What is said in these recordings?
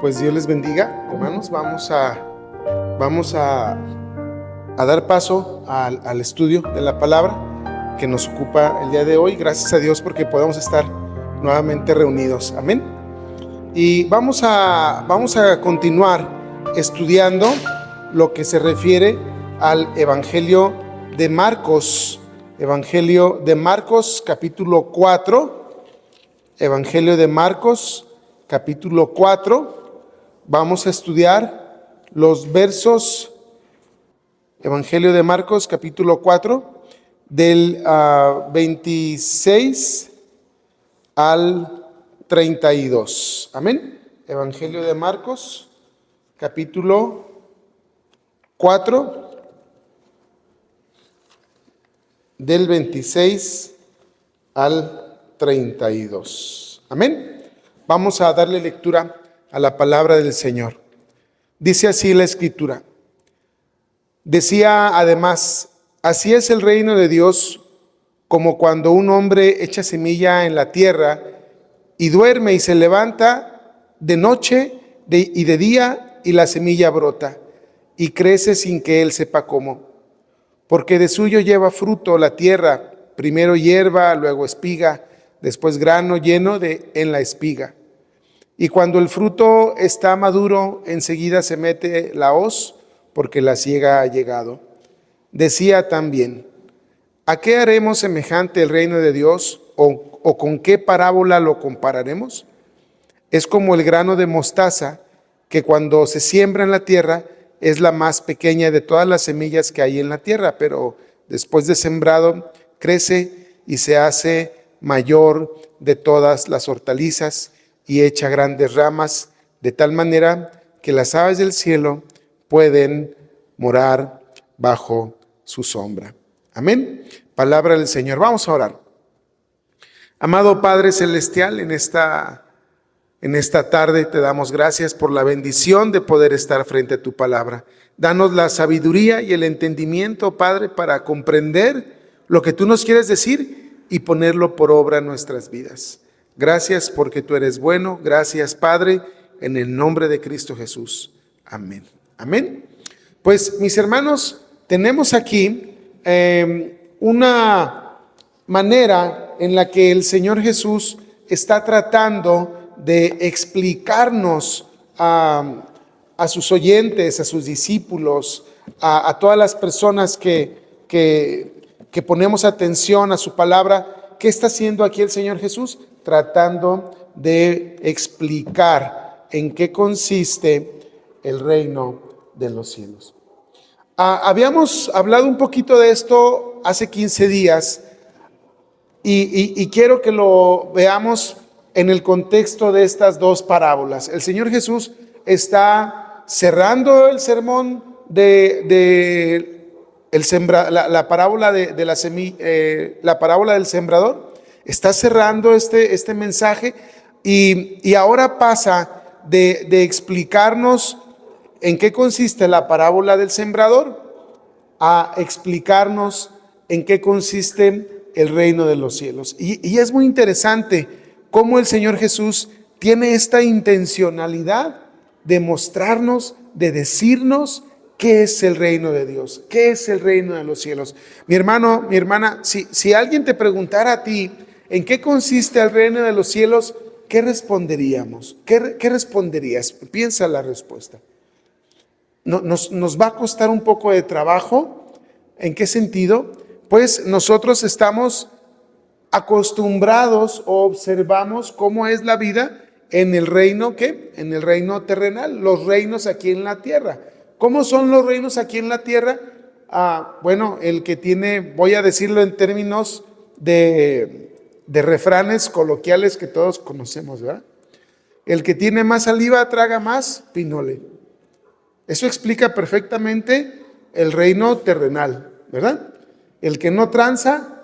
Pues Dios les bendiga, hermanos. Vamos a dar paso al estudio de la palabra que nos ocupa el día de hoy. Gracias a Dios porque podemos estar nuevamente reunidos. Amén. Y vamos a continuar estudiando lo que se refiere al Evangelio de Marcos. Evangelio de Marcos, capítulo 4. Evangelio de Marcos, capítulo 4. Vamos a estudiar los versos, Evangelio de Marcos, capítulo 4, del 26 al 32. Amén. Evangelio de Marcos, capítulo 4, del 26 al 32. Amén. Vamos a darle lectura a la palabra del Señor. Dice así la Escritura. Decía además: así es el reino de Dios, como cuando un hombre echa semilla en la tierra y duerme y se levanta de noche y de día, y la semilla brota y crece sin que él sepa cómo. Porque de suyo lleva fruto la tierra, primero hierba, luego espiga, después grano lleno en la espiga. Y cuando el fruto está maduro, enseguida se mete la hoz, porque la siega ha llegado. Decía también: ¿a qué haremos semejante el reino de Dios? ¿O con qué parábola lo compararemos? Es como el grano de mostaza, que cuando se siembra en la tierra es la más pequeña de todas las semillas que hay en la tierra, pero después de sembrado crece y se hace mayor de todas las hortalizas y echa grandes ramas, de tal manera que las aves del cielo pueden morar bajo su sombra. Amén. Palabra del Señor. Vamos a orar. Amado Padre Celestial, en esta tarde te damos gracias por la bendición de poder estar frente a tu palabra. Danos la sabiduría y el entendimiento, Padre, para comprender lo que tú nos quieres decir y ponerlo por obra en nuestras vidas. Gracias porque tú eres bueno. Gracias, Padre, en el nombre de Cristo Jesús. Amén. Amén. Pues, mis hermanos, tenemos aquí una manera en la que el Señor Jesús está tratando de explicarnos a sus oyentes, a sus discípulos, a todas las personas que ponemos atención a su palabra. ¿Qué está haciendo aquí el Señor Jesús? Tratando de explicar en qué consiste el reino de los cielos. Habíamos hablado un poquito de esto hace 15 días y quiero que lo veamos en el contexto de estas dos parábolas. El Señor Jesús está cerrando el sermón la parábola de la semilla, la parábola del sembrador. Está cerrando este mensaje y ahora pasa de explicarnos en qué consiste la parábola del sembrador a explicarnos en qué consiste el reino de los cielos. Y es muy interesante cómo el Señor Jesús tiene esta intencionalidad de mostrarnos, de decirnos qué es el reino de Dios, qué es el reino de los cielos. Mi hermano, mi hermana, si alguien te preguntara a ti en qué consiste el reino de los cielos, ¿qué responderíamos? ¿Qué responderías? Piensa la respuesta. Nos va a costar un poco de trabajo. ¿En qué sentido? Pues nosotros estamos acostumbrados o observamos cómo es la vida en el reino, ¿qué? En el reino terrenal, los reinos aquí en la tierra. ¿Cómo son los reinos aquí en la tierra? Bueno, el que tiene, voy a decirlo en términos de refranes coloquiales que todos conocemos, ¿verdad? El que tiene más saliva traga más pinole. Eso explica perfectamente el reino terrenal, ¿verdad? El que no tranza,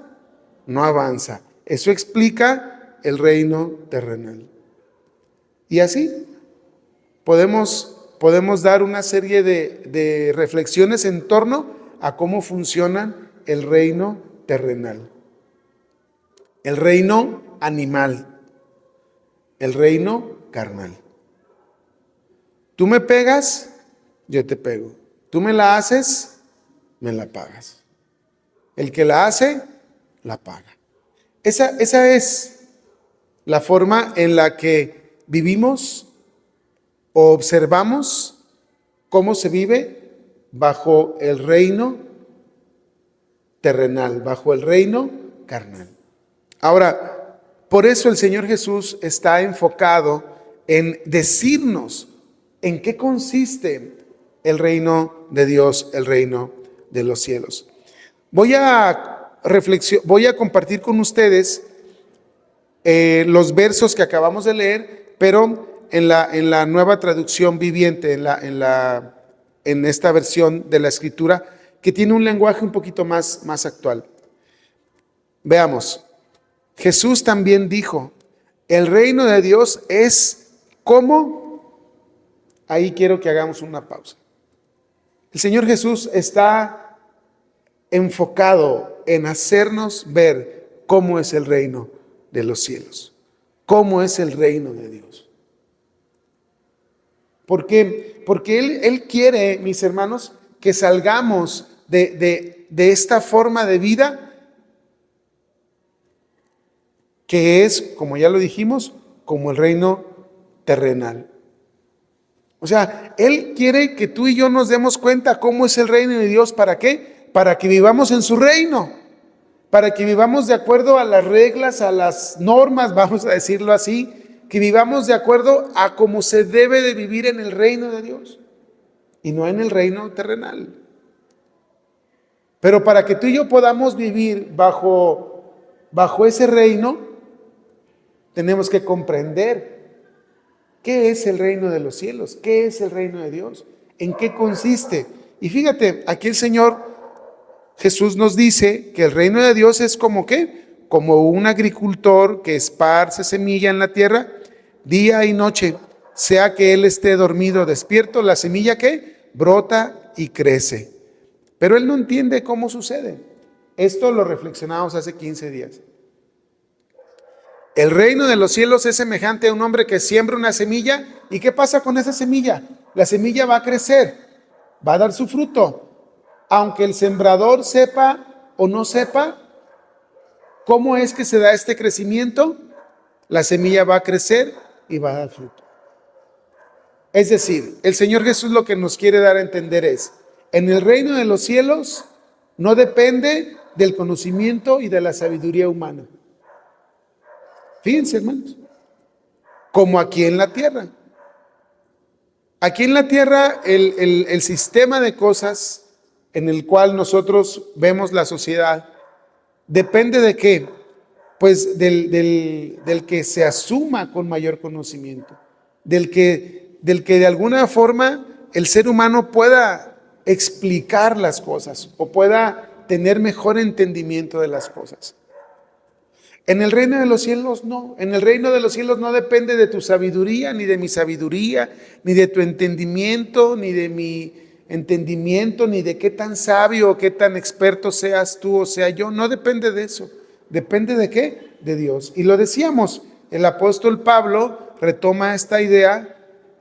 no avanza. Eso explica el reino terrenal. Y así podemos dar una serie de reflexiones en torno a cómo funciona el reino terrenal. el reino animal, el reino carnal. Tú me pegas, yo te pego. Tú me la haces, me la pagas. El que la hace, la paga. Esa es la forma en la que vivimos o observamos cómo se vive bajo el reino terrenal, bajo el reino carnal. Ahora, por eso el Señor Jesús está enfocado en decirnos en qué consiste el reino de Dios, el reino de los cielos. Voy a compartir con ustedes los versos que acabamos de leer, pero en la nueva traducción viviente, en esta versión de la Escritura, que tiene un lenguaje un poquito más actual. Veamos. Jesús también dijo, el reino de Dios es como... Ahí quiero que hagamos una pausa. El Señor Jesús está enfocado en hacernos ver cómo es el reino de los cielos, cómo es el reino de Dios. ¿Por qué? Porque Él quiere, mis hermanos, que salgamos de esta forma de vida que es, como ya lo dijimos, como el reino terrenal. O sea, Él quiere que tú y yo nos demos cuenta cómo es el reino de Dios. ¿Para qué? Para que vivamos en su reino, para que vivamos de acuerdo a las reglas, a las normas, vamos a decirlo así, que vivamos de acuerdo a cómo se debe de vivir en el reino de Dios y no en el reino terrenal. Pero para que tú y yo podamos vivir bajo ese reino, tenemos que comprender qué es el reino de los cielos, qué es el reino de Dios, en qué consiste. Y fíjate, aquí el Señor Jesús nos dice que el reino de Dios es como ¿qué? Como un agricultor que esparce semilla en la tierra día y noche, sea que él esté dormido o despierto, la semilla ¿qué? Brota y crece. Pero él no entiende cómo sucede. Esto lo reflexionamos hace 15 días. El reino de los cielos es semejante a un hombre que siembra una semilla. ¿Y qué pasa con esa semilla? La semilla va a crecer, va a dar su fruto. Aunque el sembrador sepa o no sepa cómo es que se da este crecimiento, la semilla va a crecer y va a dar fruto. Es decir, el Señor Jesús lo que nos quiere dar a entender es, en el reino de los cielos no depende del conocimiento y de la sabiduría humana. Fíjense, hermanos, como aquí en la tierra. Aquí en la tierra el sistema de cosas en el cual nosotros vemos la sociedad depende de qué? Pues del que se asuma con mayor conocimiento, del que de alguna forma el ser humano pueda explicar las cosas o pueda tener mejor entendimiento de las cosas. En el reino de los cielos no. En el reino de los cielos no depende de tu sabiduría, ni de mi sabiduría, ni de tu entendimiento, ni de mi entendimiento, ni de qué tan sabio o qué tan experto seas tú o sea yo. No depende de eso. ¿Depende de qué? De Dios. Y lo decíamos, el apóstol Pablo retoma esta idea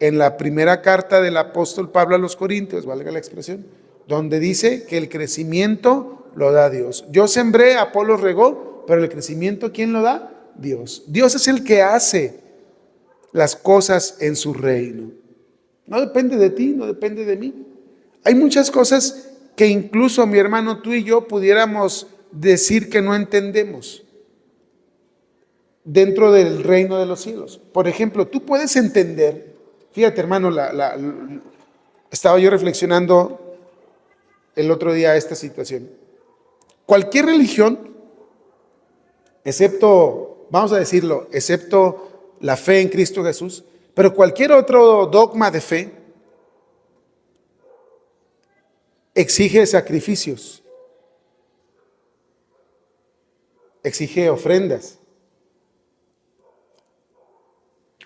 en la primera carta del apóstol Pablo a los Corintios, valga la expresión, donde dice que el crecimiento lo da Dios. Yo sembré, Apolo regó, pero el crecimiento, ¿quién lo da? Dios. Dios es el que hace las cosas en su reino. No depende de ti, no depende de mí. Hay muchas cosas que incluso mi hermano, tú y yo pudiéramos decir que no entendemos dentro del reino de los cielos. Por ejemplo, tú puedes entender, fíjate hermano, estaba yo reflexionando el otro día esta situación. Cualquier religión, excepto, vamos a decirlo, excepto la fe en Cristo Jesús, pero cualquier otro dogma de fe exige sacrificios, exige ofrendas.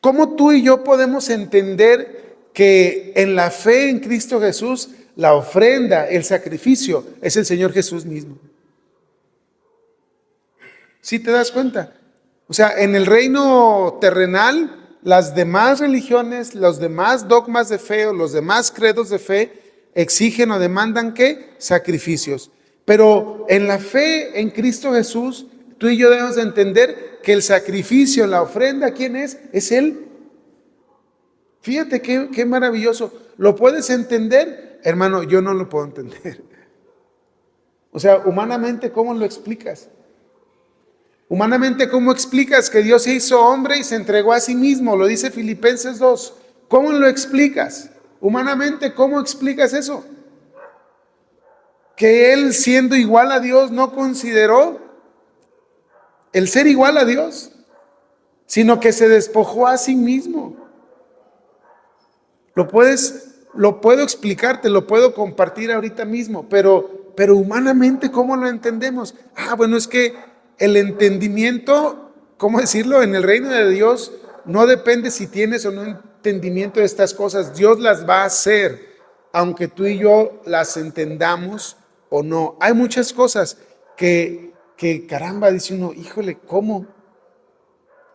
¿Cómo tú y yo podemos entender que en la fe en Cristo Jesús, la ofrenda, el sacrificio, es el Señor Jesús mismo? ¿Sí te das cuenta? O sea, en el reino terrenal, las demás religiones, los demás dogmas de fe o los demás credos de fe exigen o demandan ¿qué? Sacrificios. Pero en la fe en Cristo Jesús, tú y yo debemos de entender que el sacrificio, la ofrenda, ¿quién es? Es Él. Fíjate qué maravilloso. ¿Lo puedes entender? Hermano, yo no lo puedo entender. O sea, humanamente, ¿cómo lo explicas? Humanamente, ¿cómo explicas que Dios se hizo hombre y se entregó a sí mismo? Lo dice Filipenses 2. ¿Cómo lo explicas? Humanamente, ¿cómo explicas eso? Que Él, siendo igual a Dios, no consideró el ser igual a Dios, sino que se despojó a sí mismo. Lo puedo explicar, te lo puedo compartir ahorita mismo, pero humanamente, ¿cómo lo entendemos? Bueno, es que el entendimiento, ¿cómo decirlo? En el reino de Dios no depende si tienes o no entendimiento de estas cosas. Dios las va a hacer, aunque tú y yo las entendamos o no. Hay muchas cosas que caramba, dice uno, híjole, ¿cómo?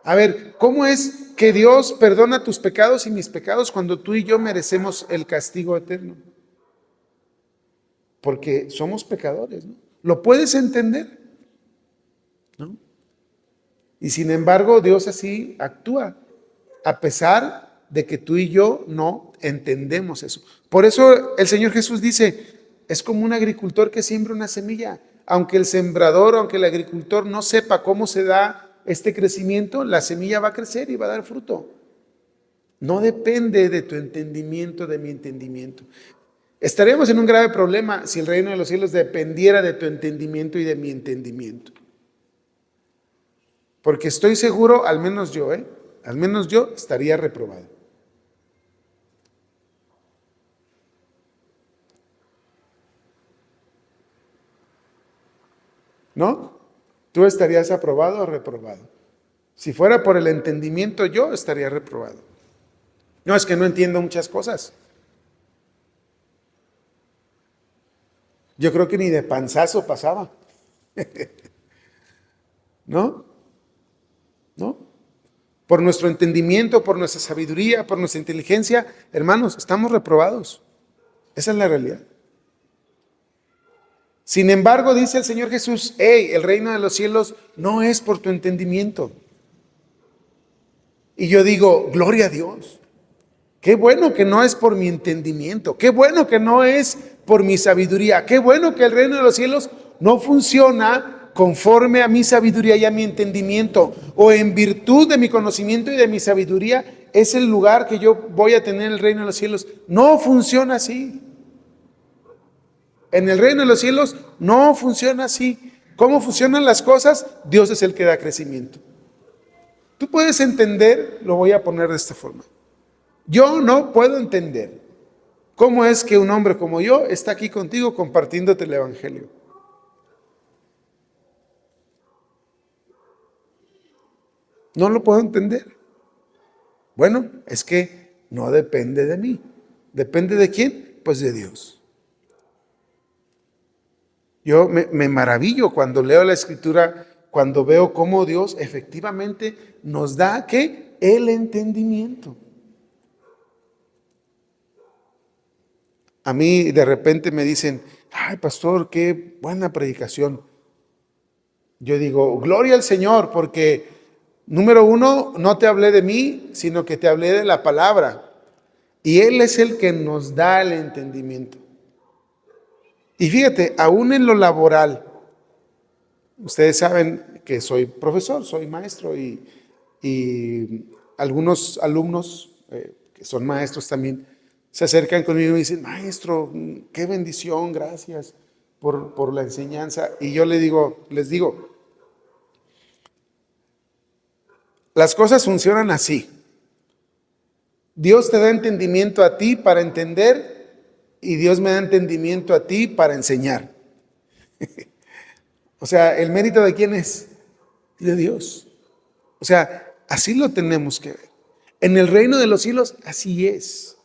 A ver, ¿cómo es que Dios perdona tus pecados y mis pecados cuando tú y yo merecemos el castigo eterno? Porque somos pecadores, ¿no? ¿Lo puedes entender? ¿No? Y sin embargo, Dios así actúa, a pesar de que tú y yo no entendemos eso. Por eso el Señor Jesús dice, es como un agricultor que siembra una semilla. Aunque el sembrador, aunque el agricultor no sepa cómo se da este crecimiento, la semilla va a crecer y va a dar fruto. No depende de tu entendimiento, de mi entendimiento. Estaríamos en un grave problema si el reino de los cielos dependiera de tu entendimiento y de mi entendimiento. Porque estoy seguro, al menos yo estaría reprobado. ¿No? ¿Tú estarías aprobado o reprobado? Si fuera por el entendimiento, yo estaría reprobado. No, es que no entiendo muchas cosas. Yo creo que ni de panzazo pasaba. ¿No? ¿No? Por nuestro entendimiento, por nuestra sabiduría, por nuestra inteligencia, hermanos, estamos reprobados. Esa es la realidad. Sin embargo, dice el Señor Jesús, el reino de los cielos no es por tu entendimiento. Y yo digo, gloria a Dios. Qué bueno que no es por mi entendimiento. Qué bueno que no es por mi sabiduría. Qué bueno que el reino de los cielos no funciona conforme a mi sabiduría y a mi entendimiento. O en virtud de mi conocimiento y de mi sabiduría es el lugar que yo voy a tener en el reino de los cielos. No funciona así. En el reino de los cielos no funciona así. ¿Cómo funcionan las cosas? Dios es el que da crecimiento. Tú puedes entender, lo voy a poner de esta forma. Yo no puedo entender cómo es que un hombre como yo está aquí contigo compartiéndote el evangelio. No lo puedo entender. Bueno, es que no depende de mí. ¿Depende de quién? Pues de Dios. Yo me maravillo cuando leo la Escritura, cuando veo cómo Dios efectivamente nos da, ¿qué? El entendimiento. A mí de repente me dicen, ay, pastor, qué buena predicación. Yo digo, gloria al Señor, porque número uno, no te hablé de mí, sino que te hablé de la palabra. Y Él es el que nos da el entendimiento. Y fíjate, aún en lo laboral, ustedes saben que soy profesor, soy maestro y algunos alumnos que son maestros también se acercan conmigo y me dicen, maestro, qué bendición, gracias por la enseñanza. Y yo les digo, las cosas funcionan así. Dios te da entendimiento a ti para entender y Dios me da entendimiento a ti para enseñar. O sea, ¿el mérito de quién es? De Dios. O sea, así lo tenemos que ver. En el reino de los cielos, así es.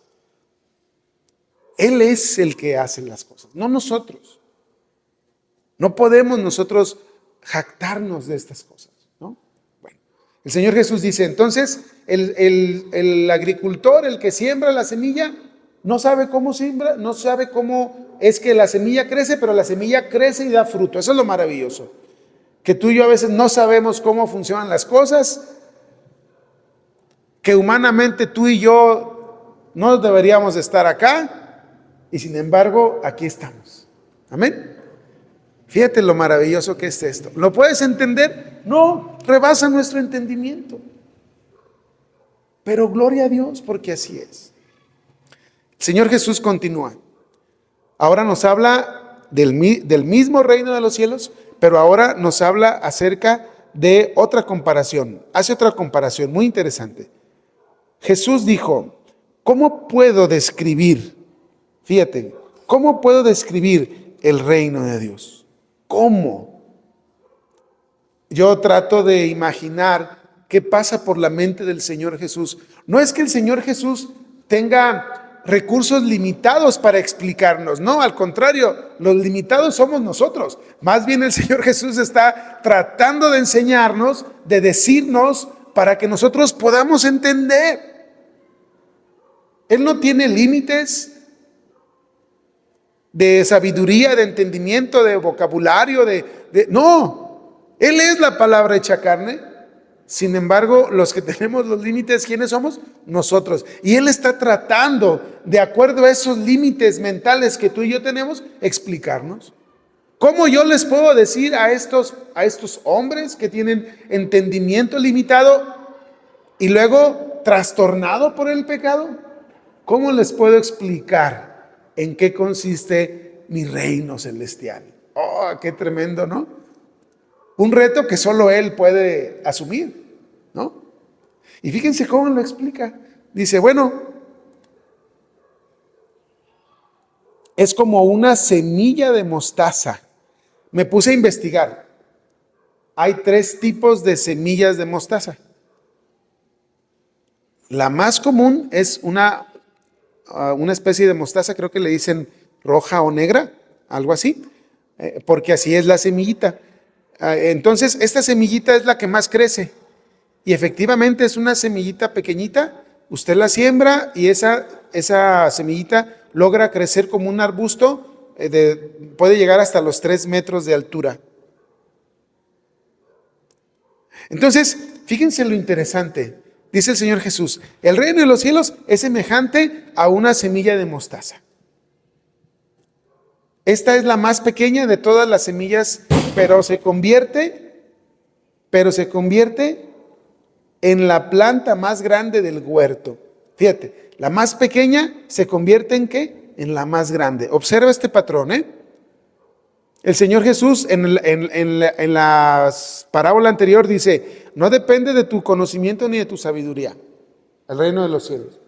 Él es el que hace las cosas, no nosotros. No podemos nosotros jactarnos de estas cosas, ¿no? Bueno, el Señor Jesús dice, entonces, el agricultor, el que siembra la semilla, no sabe cómo siembra, no sabe cómo es que la semilla crece, pero la semilla crece y da fruto. Eso es lo maravilloso. Que tú y yo a veces no sabemos cómo funcionan las cosas, que humanamente tú y yo no deberíamos de estar acá, y sin embargo, aquí estamos. Amén. Fíjate lo maravilloso que es esto. ¿Lo puedes entender? No, rebasa nuestro entendimiento. Pero gloria a Dios, porque así es. El Señor Jesús continúa. Ahora nos habla del mismo reino de los cielos, pero ahora nos habla acerca de otra comparación. Hace otra comparación muy interesante. Jesús dijo, ¿cómo puedo describir? Fíjate, ¿cómo puedo describir el reino de Dios? ¿Cómo? Yo trato de imaginar qué pasa por la mente del Señor Jesús. No es que el Señor Jesús tenga recursos limitados para explicarnos, no, al contrario, los limitados somos nosotros. Más bien el Señor Jesús está tratando de enseñarnos, de decirnos para que nosotros podamos entender. Él no tiene límites de sabiduría, de entendimiento, de vocabulario, no, Él es la palabra hecha carne. Sin embargo, los que tenemos los límites, ¿quiénes somos? Nosotros. Y Él está tratando, de acuerdo a esos límites mentales que tú y yo tenemos, explicarnos. ¿Cómo yo les puedo decir a estos hombres que tienen entendimiento limitado y luego trastornado por el pecado? ¿Cómo les puedo explicar en qué consiste mi reino celestial? Oh, qué tremendo, ¿no? Un reto que solo Él puede asumir, ¿no? Y fíjense cómo lo explica. Dice, bueno, es como una semilla de mostaza. Me puse a investigar. Hay 3 tipos de semillas de mostaza. La más común es una especie de mostaza, creo que le dicen roja o negra, algo así, porque así es la semillita. Entonces, esta semillita es la que más crece y efectivamente es una semillita pequeñita. Usted la siembra y esa semillita logra crecer como un arbusto, puede llegar hasta los 3 metros de altura. Entonces, fíjense lo interesante. Dice el Señor Jesús, el reino de los cielos es semejante a una semilla de mostaza. Esta es la más pequeña de todas las semillas, pero se convierte en la planta más grande del huerto. Fíjate, la más pequeña se convierte ¿en qué? En la más grande. Observa este patrón, ¿eh? El Señor Jesús en la parábola anterior dice, no depende de tu conocimiento ni de tu sabiduría, el reino de los cielos.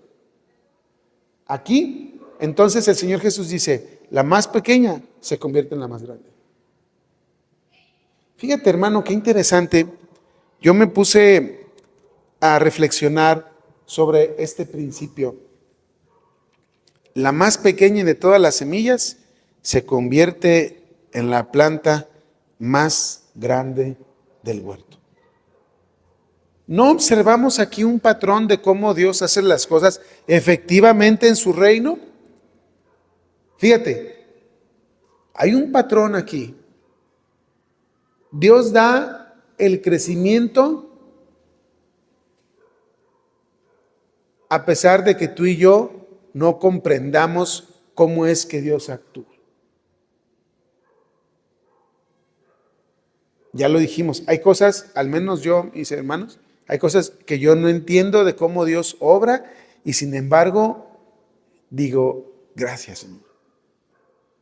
Aquí, entonces el Señor Jesús dice, la más pequeña se convierte en la más grande. Fíjate, hermano, qué interesante. Yo me puse a reflexionar sobre este principio. La más pequeña de todas las semillas se convierte en la planta más grande del huerto. ¿No observamos aquí un patrón de cómo Dios hace las cosas efectivamente en su reino? Fíjate, hay un patrón aquí. Dios da el crecimiento a pesar de que tú y yo no comprendamos cómo es que Dios actúa. Ya lo dijimos, hay cosas, al menos yo, mis hermanos, hay cosas que yo no entiendo de cómo Dios obra y sin embargo digo, gracias, Señor.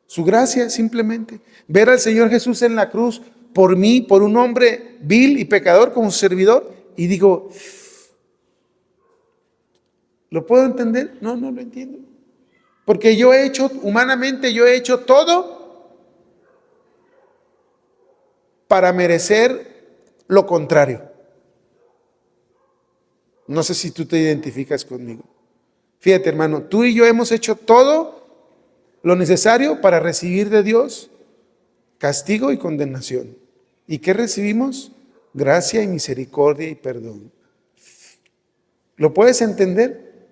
Su gracia simplemente. Ver al Señor Jesús en la cruz por mí, por un hombre vil y pecador como su servidor y digo, ¿lo puedo entender? No, no lo entiendo. Porque humanamente yo he hecho todo para merecer lo contrario. No sé si tú te identificas conmigo. Fíjate, hermano, tú y yo hemos hecho todo lo necesario para recibir de Dios castigo y condenación. ¿Y qué recibimos? Gracia y misericordia y perdón. ¿Lo puedes entender?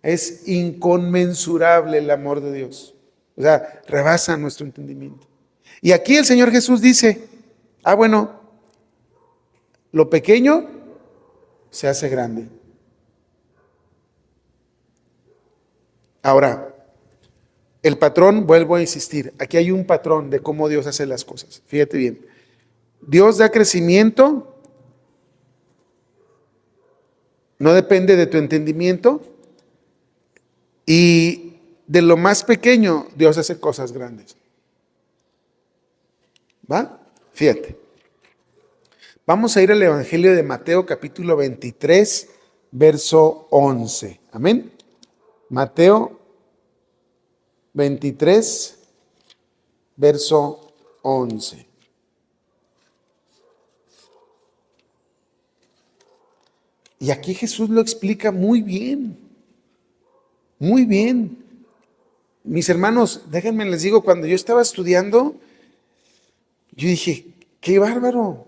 Es inconmensurable el amor de Dios. O sea, rebasa nuestro entendimiento. Y aquí el Señor Jesús dice, bueno, lo pequeño se hace grande. Ahora, el patrón, vuelvo a insistir, aquí hay un patrón de cómo Dios hace las cosas. Fíjate bien. Dios da crecimiento, no depende de tu entendimiento, y de lo más pequeño Dios hace cosas grandes. ¿Va? Fíjate. Vamos a ir al Evangelio de Mateo capítulo 23, verso 11. Amén. Mateo 23, verso 11. Y aquí Jesús lo explica muy bien. Muy bien. Mis hermanos, déjenme les digo, cuando yo estaba estudiando, yo dije, qué bárbaro.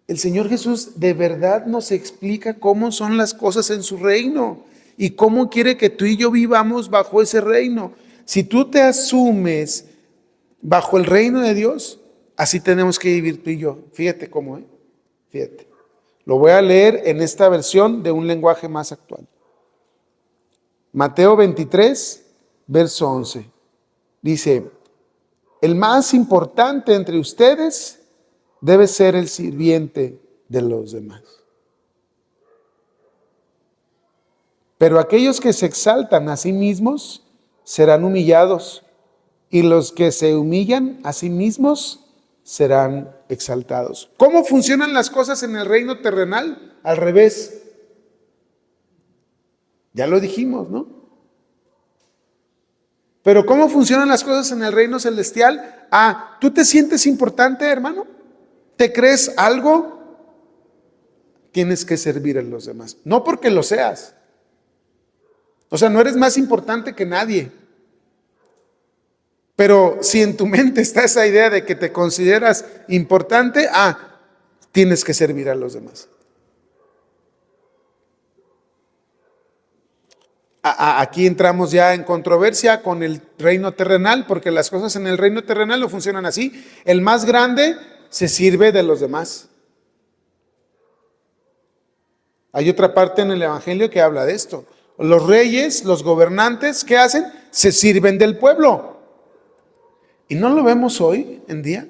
El Señor Jesús de verdad nos explica cómo son las cosas en su reino y cómo quiere que tú y yo vivamos bajo ese reino. Si tú te asumes bajo el reino de Dios, así tenemos que vivir tú y yo. Fíjate cómo, fíjate. Lo voy a leer en esta versión de un lenguaje más actual. Mateo 23, verso 11. Dice, el más importante entre ustedes debe ser el sirviente de los demás. Pero aquellos que se exaltan a sí mismos serán humillados, y los que se humillan a sí mismos serán exaltados. ¿Cómo funcionan las cosas en el reino terrenal? Al revés. Ya lo dijimos, ¿no? Pero ¿cómo funcionan las cosas en el reino celestial? ¿Tú te sientes importante, hermano? ¿Te crees algo? Tienes que servir a los demás. No porque lo seas. O sea, no eres más importante que nadie. Pero si en tu mente está esa idea de que te consideras importante, tienes que servir a los demás. Aquí entramos ya en controversia con el reino terrenal, porque las cosas en el reino terrenal no funcionan así. El más grande se sirve de los demás. Hay otra parte en el Evangelio que habla de esto. Los reyes, los gobernantes, ¿qué hacen? Se sirven del pueblo. ¿Y no lo vemos hoy en día?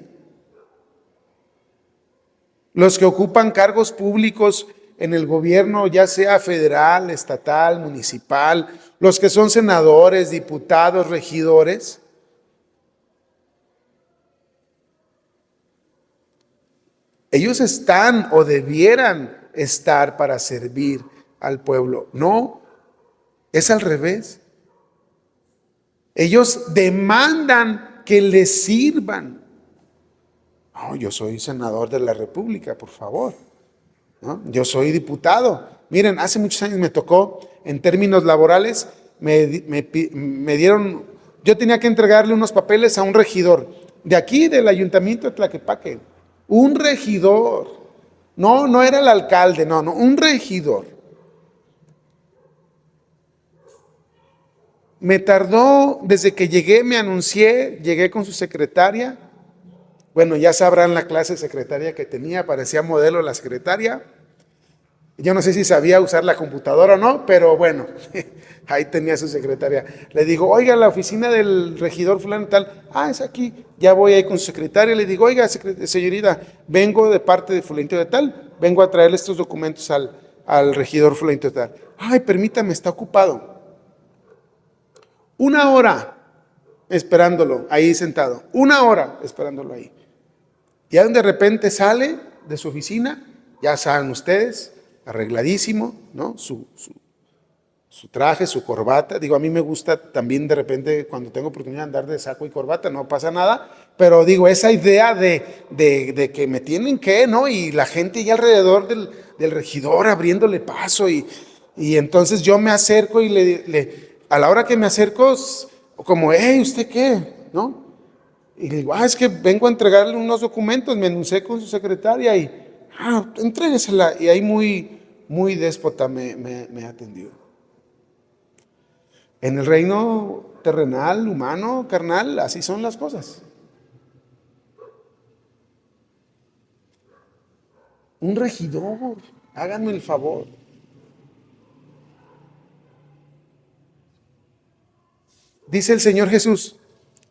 Los que ocupan cargos públicos en el gobierno, ya sea federal, estatal, municipal, los que son senadores, diputados, regidores, ellos están o debieran estar para servir al pueblo. No, es al revés. Ellos demandan que les sirvan. No, yo soy senador de la República, por favor. ¿No? Yo soy diputado. Miren, hace muchos años me tocó, en términos laborales, me dieron, yo tenía que entregarle unos papeles a un regidor, de aquí del ayuntamiento de Tlaquepaque. Un regidor. No era el alcalde, no, un regidor. Me tardó, desde que llegué, me anuncié, llegué con su secretaria. Bueno, ya sabrán la clase de secretaria que tenía, parecía modelo la secretaria. Yo no sé si sabía usar la computadora o no, pero bueno, ahí tenía su secretaria. Le digo, oiga, la oficina del regidor fulano y tal, es aquí. Ya voy ahí con su secretaria, le digo, oiga, señorita, vengo de parte de fulanito de tal, vengo a traerle estos documentos al regidor fulanito de tal. Permítame, está ocupado. 1 hora esperándolo ahí sentado, 1 hora esperándolo ahí. Ya de repente sale de su oficina, ya saben ustedes, arregladísimo, ¿no? Su traje, su corbata. Digo, a mí me gusta también de repente cuando tengo oportunidad de andar de saco y corbata, no pasa nada, pero digo, esa idea de que me tienen que, ¿no? Y la gente ya alrededor del regidor abriéndole paso y entonces yo me acerco y a la hora que me acerco, como, ¿usted qué? ¿No? Y le digo, es que vengo a entregarle unos documentos, me enuncié con su secretaria y, entréguesela. Y ahí muy déspota me atendió. En el reino terrenal, humano, carnal, así son las cosas. Un regidor, háganme el favor. Dice el Señor Jesús,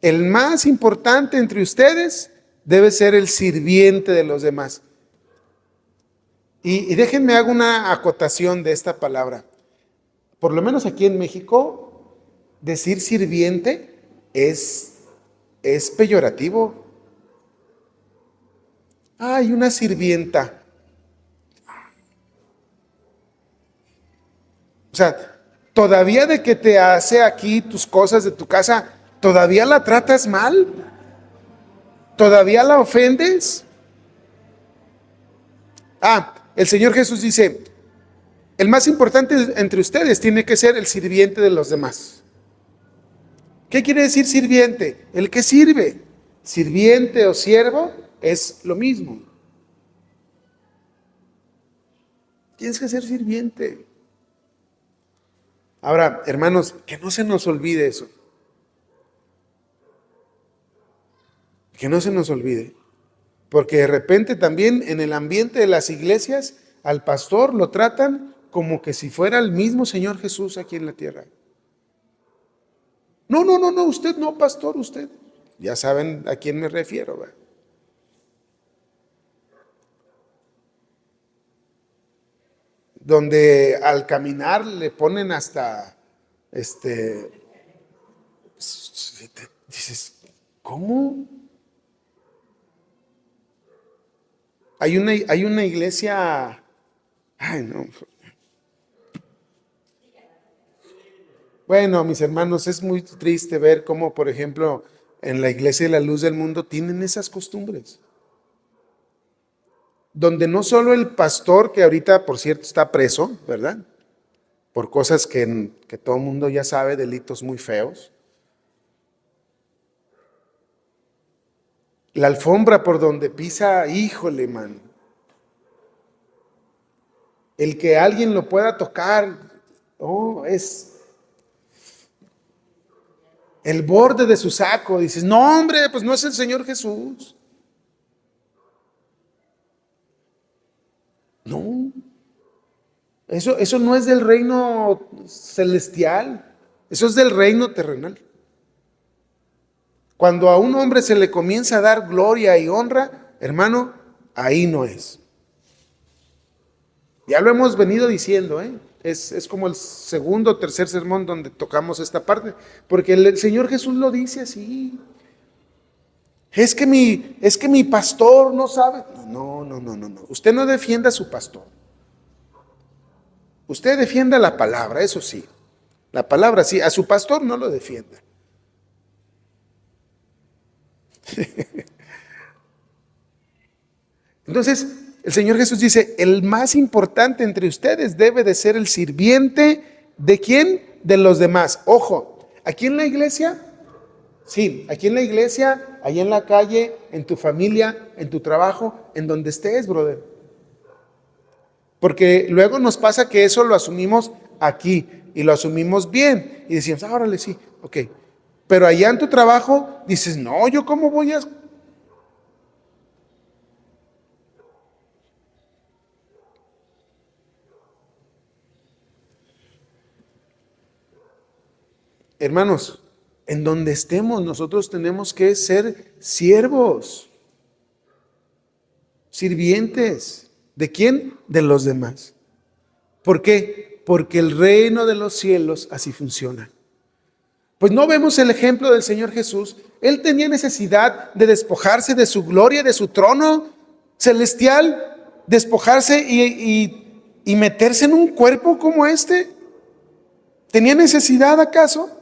el más importante entre ustedes debe ser el sirviente de los demás. Y déjenme hago una acotación de esta palabra. Por lo menos aquí en México, decir sirviente es peyorativo. Hay una sirvienta. O sea, todavía de que te hace aquí tus cosas de tu casa, ¿todavía la tratas mal? ¿Todavía la ofendes? El Señor Jesús dice, el más importante entre ustedes tiene que ser el sirviente de los demás. ¿Qué quiere decir sirviente? El que sirve. Sirviente o siervo es lo mismo. Tienes que ser sirviente. Ahora, hermanos, que no se nos olvide eso. Que no se nos olvide. Porque de repente también en el ambiente de las iglesias al pastor lo tratan como que si fuera el mismo Señor Jesús aquí en la tierra. No, usted no, pastor, usted. Ya saben a quién me refiero, ¿verdad? Donde al caminar le ponen hasta, dices, ¿cómo? Hay una iglesia, no. Bueno, mis hermanos, es muy triste ver cómo, por ejemplo, en la iglesia de la Luz del Mundo tienen esas costumbres. Donde no solo el pastor, que ahorita, por cierto, está preso, ¿verdad? Por cosas que todo el mundo ya sabe, delitos muy feos. La alfombra por donde pisa, híjole, man. El que alguien lo pueda tocar, es el borde de su saco. Dices, no, hombre, pues no es el Señor Jesús. No, eso no es del reino celestial, eso es del reino terrenal. Cuando a un hombre se le comienza a dar gloria y honra, hermano, ahí no es. Ya lo hemos venido diciendo, es como el segundo o tercer sermón donde tocamos esta parte, porque el Señor Jesús lo dice así. Es que mi pastor no sabe. No. Usted no defienda a su pastor. Usted defienda la palabra, eso sí. La palabra sí, a su pastor no lo defienda. Entonces, el Señor Jesús dice, el más importante entre ustedes debe de ser el sirviente. ¿De quién? De los demás. Ojo, aquí en la iglesia, sí, aquí en la iglesia, allá en la calle, en tu familia, en tu trabajo, en donde estés, brother. Porque luego nos pasa que eso lo asumimos aquí y lo asumimos bien y decimos, órale, sí, ok. Pero allá en tu trabajo dices, no, ¿yo cómo voy a...? Hermanos, en donde estemos nosotros tenemos que ser siervos, sirvientes. ¿De quién? De los demás. ¿Por qué? Porque el reino de los cielos así funciona. Pues no vemos el ejemplo del Señor Jesús. Él tenía necesidad de despojarse de su gloria, de su trono celestial, despojarse y meterse en un cuerpo como este. ¿Tenía necesidad acaso?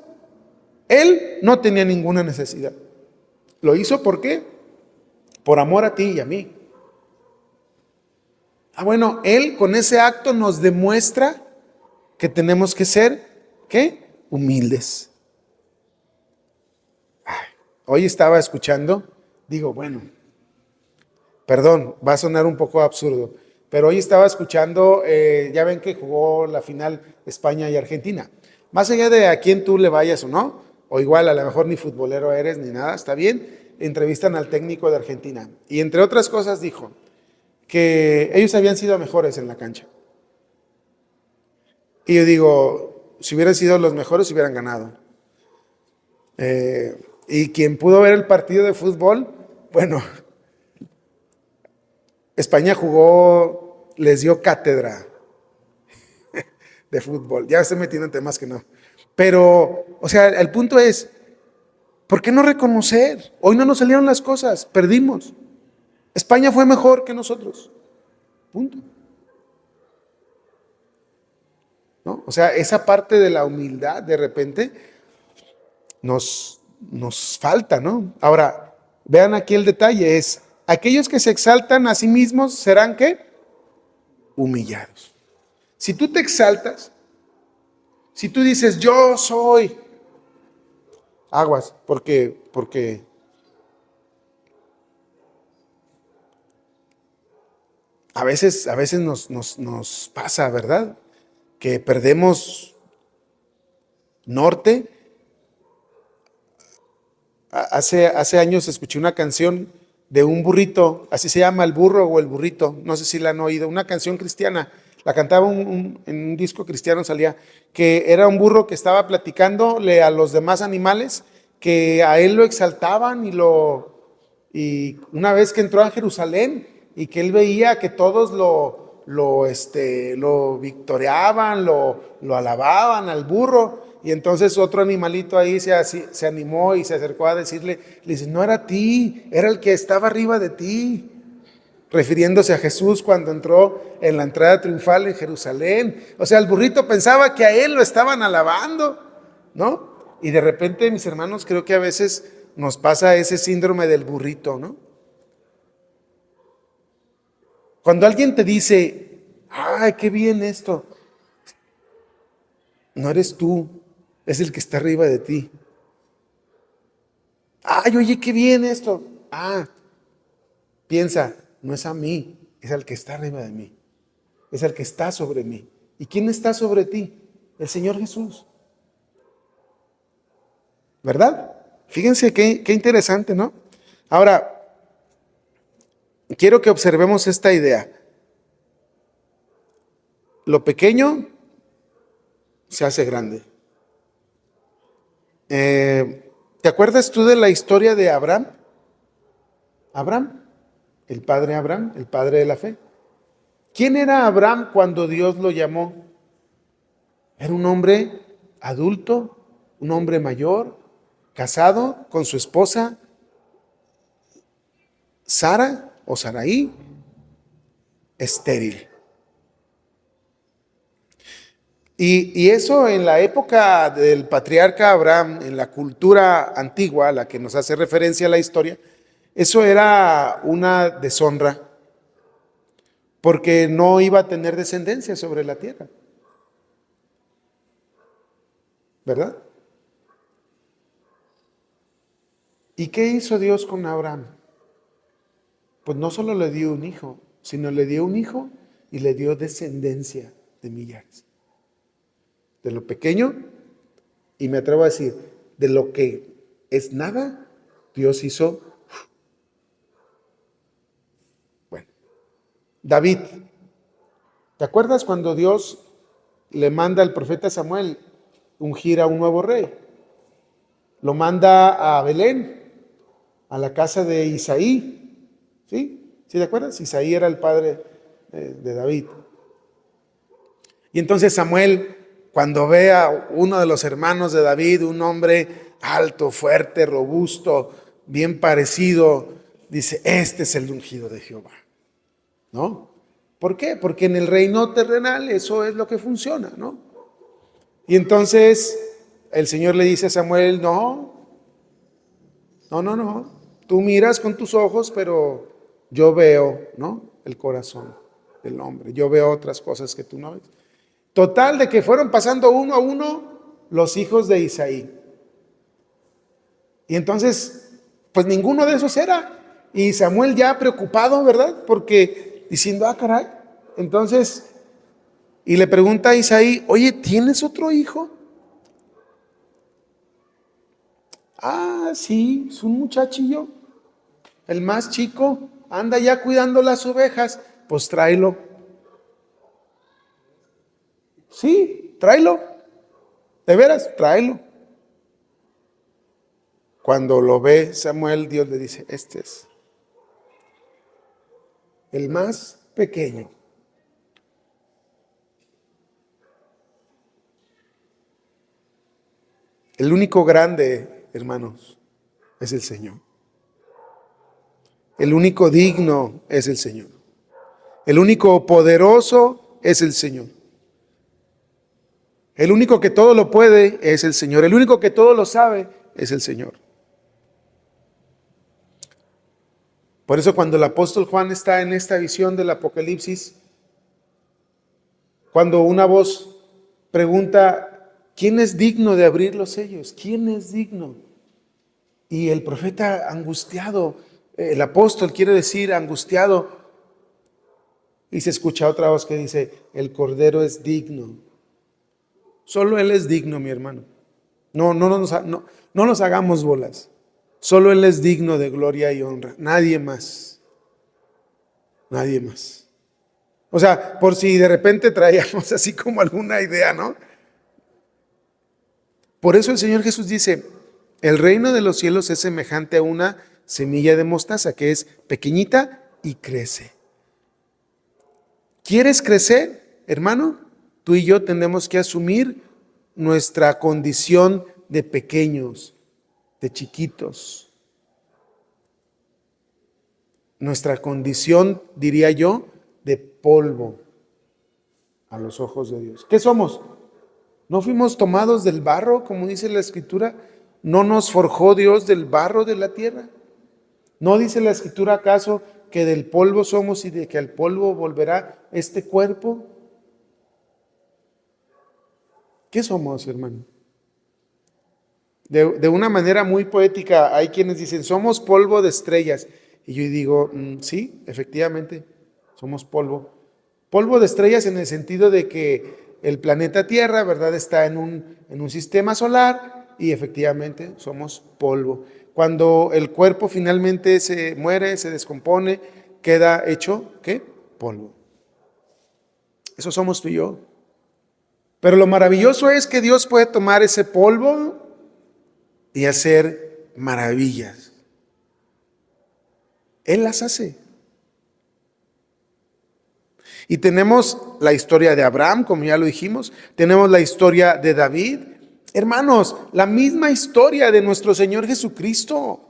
Él no tenía ninguna necesidad. ¿Lo hizo por qué? Por amor a ti y a mí. Bueno, Él con ese acto nos demuestra que tenemos que ser, ¿qué? Humildes. Hoy estaba escuchando, digo, bueno, perdón, va a sonar un poco absurdo, pero hoy estaba escuchando, ya ven que jugó la final España y Argentina. Más allá de a quién tú le vayas o no, o igual a lo mejor ni futbolero eres ni nada, está bien, entrevistan al técnico de Argentina. Y entre otras cosas dijo que ellos habían sido mejores en la cancha. Y yo digo, si hubieran sido los mejores, hubieran ganado. Y quien pudo ver el partido de fútbol, bueno, España jugó, les dio cátedra de fútbol. Ya estoy metiendo en temas que no. Pero, o sea, el punto es, ¿por qué no reconocer? Hoy no nos salieron las cosas, perdimos. España fue mejor que nosotros. Punto. ¿No? O sea, esa parte de la humildad de repente nos falta, ¿no? Ahora, vean aquí el detalle, es, aquellos que se exaltan a sí mismos serán, ¿qué? Humillados. Si tú te exaltas, si tú dices, yo soy, aguas, porque a veces nos pasa, ¿verdad? Que perdemos norte. Hace años escuché una canción de un burrito, así se llama, El burro o el burrito, no sé si la han oído, una canción cristiana, la cantaba en un disco cristiano, salía, que era un burro que estaba platicándole a los demás animales, que a él lo exaltaban y una vez que entró a Jerusalén y que él veía que todos lo victoriaban, lo alababan al burro, y entonces otro animalito ahí se animó y se acercó a decirle, le dice, no era a ti, era el que estaba arriba de ti, refiriéndose a Jesús cuando entró en la entrada triunfal en Jerusalén. O sea, el burrito pensaba que a él lo estaban alabando, ¿no? Y de repente, mis hermanos, creo que a veces nos pasa ese síndrome del burrito, ¿no? Cuando alguien te dice, ay, qué bien esto, no eres tú, es el que está arriba de ti. Ay, oye, qué bien esto. Ah, piensa, no es a mí, es al que está arriba de mí, es al que está sobre mí. ¿Y quién está sobre ti? El Señor Jesús. ¿Verdad? Fíjense qué interesante, ¿no? Ahora, quiero que observemos esta idea. Lo pequeño se hace grande. ¿Te acuerdas tú de la historia de Abraham? Abraham, el padre Abraham, el padre de la fe. ¿Quién era Abraham cuando Dios lo llamó? Era un hombre adulto, un hombre mayor, casado con su esposa Sara o Saraí, estéril. Y eso en la época del patriarca Abraham, en la cultura antigua a la que nos hace referencia la historia, eso era una deshonra, porque no iba a tener descendencia sobre la tierra. ¿Verdad? ¿Y qué hizo Dios con Abraham? Pues no solo le dio un hijo, sino le dio un hijo y le dio descendencia de millares. De lo pequeño, y me atrevo a decir, de lo que es nada, Dios hizo. Bueno, David, ¿te acuerdas cuando Dios le manda al profeta Samuel ungir a un nuevo rey? Lo manda a Belén, a la casa de Isaí, ¿sí? ¿Sí te acuerdas? Isaí era el padre de David. Y entonces Samuel, cuando ve a uno de los hermanos de David, un hombre alto, fuerte, robusto, bien parecido, dice, este es el ungido de Jehová, ¿no? ¿Por qué? Porque en el reino terrenal eso es lo que funciona, ¿no? Y entonces el Señor le dice a Samuel, no, tú miras con tus ojos, pero yo veo, ¿no? El corazón del hombre, yo veo otras cosas que tú no ves. Total de que fueron pasando uno a uno los hijos de Isaí. Y entonces Pues ninguno de esos era. Y Samuel ya preocupado, ¿verdad? Porque diciendo, caray. Entonces, y le pregunta a Isaí, oye, ¿tienes otro hijo? Sí, es un muchachillo, el más chico, anda ya cuidando las ovejas, pues tráelo. Sí, tráelo, de veras, tráelo. Cuando lo ve Samuel, Dios le dice, este es el más pequeño. El único grande, hermanos, es el Señor. El único digno es el Señor. El único poderoso es el Señor. El único que todo lo puede es el Señor. El único que todo lo sabe es el Señor. Por eso cuando el apóstol Juan está en esta visión del Apocalipsis, cuando una voz pregunta, ¿quién es digno de abrir los sellos? ¿Quién es digno? Y el profeta angustiado, el apóstol quiere decir angustiado, y se escucha otra voz que dice, el Cordero es digno. Solo Él es digno, mi hermano. No nos hagamos bolas. Solo Él es digno de gloria y honra. Nadie más. Nadie más. O sea, por si de repente traíamos así como alguna idea, ¿no? Por eso el Señor Jesús dice, el reino de los cielos es semejante a una semilla de mostaza que es pequeñita y crece. ¿Quieres crecer, hermano? Tú y yo tenemos que asumir nuestra condición de pequeños, de chiquitos. Nuestra condición, diría yo, de polvo a los ojos de Dios. ¿Qué somos? ¿No fuimos tomados del barro, como dice la Escritura? ¿No nos forjó Dios del barro de la tierra? ¿No dice la Escritura acaso que del polvo somos y de que al polvo volverá este cuerpo? ¿Qué somos, hermano? De una manera muy poética, hay quienes dicen, somos polvo de estrellas. Y yo digo, sí, efectivamente, somos polvo. Polvo de estrellas en el sentido de que el planeta Tierra, ¿verdad?, está en un sistema solar y efectivamente somos polvo. Cuando el cuerpo finalmente se muere, se descompone, queda hecho, ¿qué? Polvo. Eso somos tú y yo. Pero lo maravilloso es que Dios puede tomar ese polvo y hacer maravillas. Él las hace. Y tenemos la historia de Abraham, como ya lo dijimos. Tenemos la historia de David. Hermanos, la misma historia de nuestro Señor Jesucristo.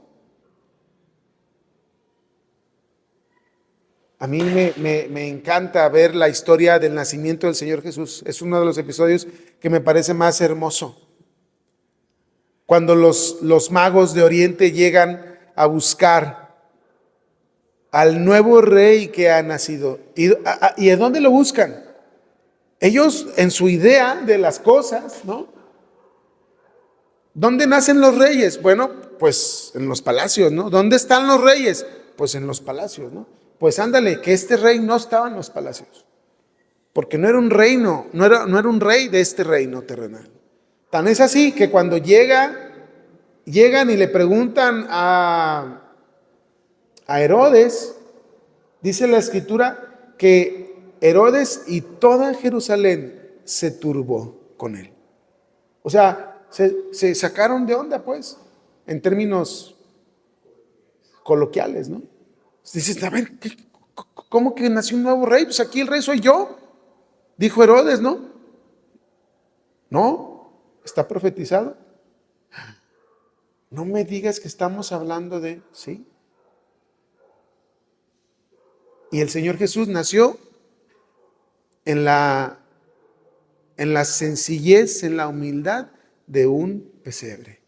A mí me encanta ver la historia del nacimiento del Señor Jesús. Es uno de los episodios que me parece más hermoso. Cuando los magos de Oriente llegan a buscar al nuevo rey que ha nacido. ¿Y a dónde lo buscan? Ellos en su idea de las cosas, ¿no? ¿Dónde nacen los reyes? Bueno, pues en los palacios, ¿no? ¿Dónde están los reyes? Pues en los palacios, ¿no? Pues ándale, que este rey no estaba en los palacios. Porque no era un reino, no era un rey de este reino terrenal. Tan es así que cuando llegan y le preguntan a Herodes, dice la Escritura que Herodes y toda Jerusalén se turbó con él. O sea, se sacaron de onda, pues, en términos coloquiales, ¿no? Dices, a ver, ¿cómo que nació un nuevo rey? Pues aquí el rey soy yo, dijo Herodes, ¿no? No, está profetizado. No me digas que estamos hablando de, ¿sí? Y el Señor Jesús nació en la sencillez, en la humildad de un pesebre.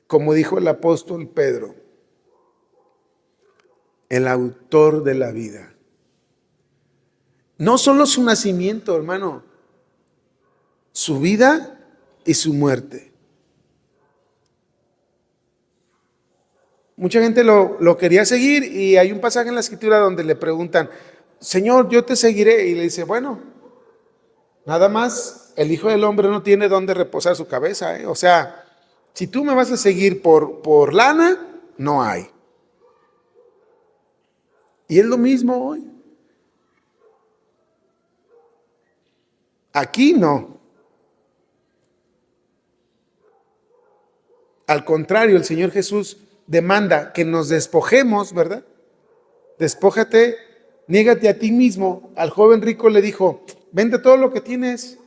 Como dijo el apóstol Pedro, el autor de la vida. No solo su nacimiento, hermano, su vida y su muerte. Mucha gente lo quería seguir y hay un pasaje en la Escritura donde le preguntan, Señor, yo te seguiré. Y le dice, bueno, nada más el Hijo del Hombre no tiene dónde reposar su cabeza, ¿eh? O sea, si tú me vas a seguir por lana, no hay. Y es lo mismo hoy. Aquí no. Al contrario, el Señor Jesús demanda que nos despojemos, ¿verdad? Despójate, niégate a ti mismo. Al joven rico le dijo, vende todo lo que tienes,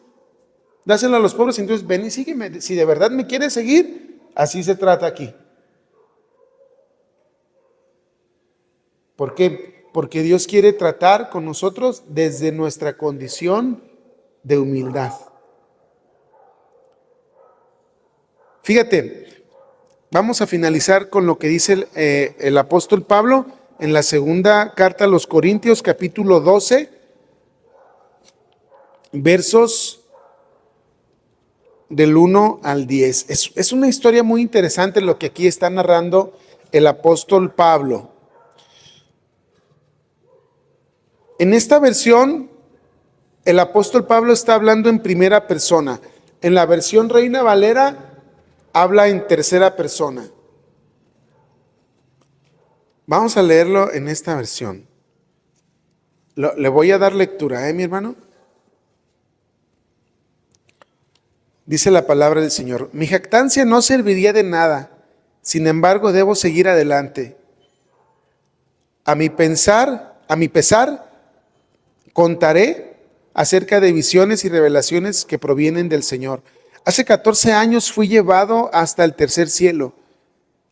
dáselo a los pobres, entonces ven y sígueme. Si de verdad me quieres seguir, así se trata aquí. ¿Por qué? Porque Dios quiere tratar con nosotros desde nuestra condición de humildad. Fíjate, vamos a finalizar con lo que dice el apóstol Pablo en la segunda carta a los Corintios, capítulo 12, versos del 1 al 10. Es una historia muy interesante lo que aquí está narrando el apóstol Pablo. En esta versión, el apóstol Pablo está hablando en primera persona. En la versión Reina Valera, habla en tercera persona. Vamos a leerlo en esta versión. Le voy a dar lectura, mi hermano. Dice la palabra del Señor: mi jactancia no serviría de nada, sin embargo debo seguir adelante. A mi pesar, contaré acerca de visiones y revelaciones que provienen del Señor. Hace 14 años fui llevado hasta el tercer cielo.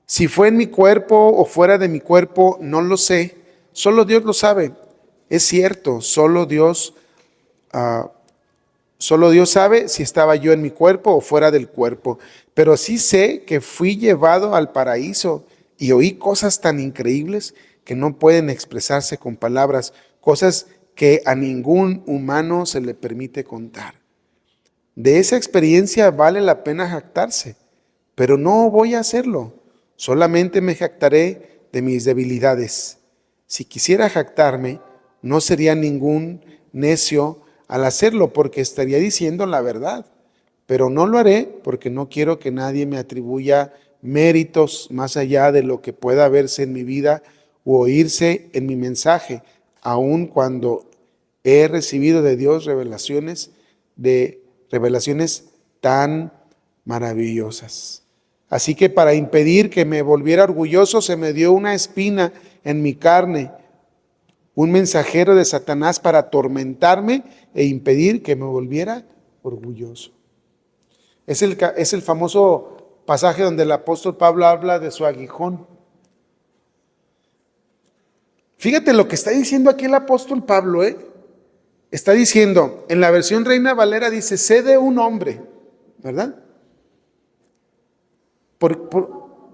Si fue en mi cuerpo o fuera de mi cuerpo, no lo sé. Solo Dios lo sabe. Es cierto, solo Dios sabe si estaba yo en mi cuerpo o fuera del cuerpo. Pero sí sé que fui llevado al paraíso y oí cosas tan increíbles que no pueden expresarse con palabras, cosas que a ningún humano se le permite contar. De esa experiencia vale la pena jactarse, pero no voy a hacerlo. Solamente me jactaré de mis debilidades. Si quisiera jactarme, no sería ningún necio al hacerlo, porque estaría diciendo la verdad. Pero no lo haré porque no quiero que nadie me atribuya méritos más allá de lo que pueda verse en mi vida u oírse en mi mensaje, aun cuando he recibido de Dios revelaciones tan maravillosas. Así que para impedir que me volviera orgulloso, se me dio una espina en mi carne, un mensajero de Satanás para atormentarme e impedir que me volviera orgulloso. Es el famoso pasaje donde el apóstol Pablo habla de su aguijón. Fíjate lo que está diciendo aquí el apóstol Pablo, Está diciendo, en la versión Reina Valera dice, sé de un hombre, ¿verdad?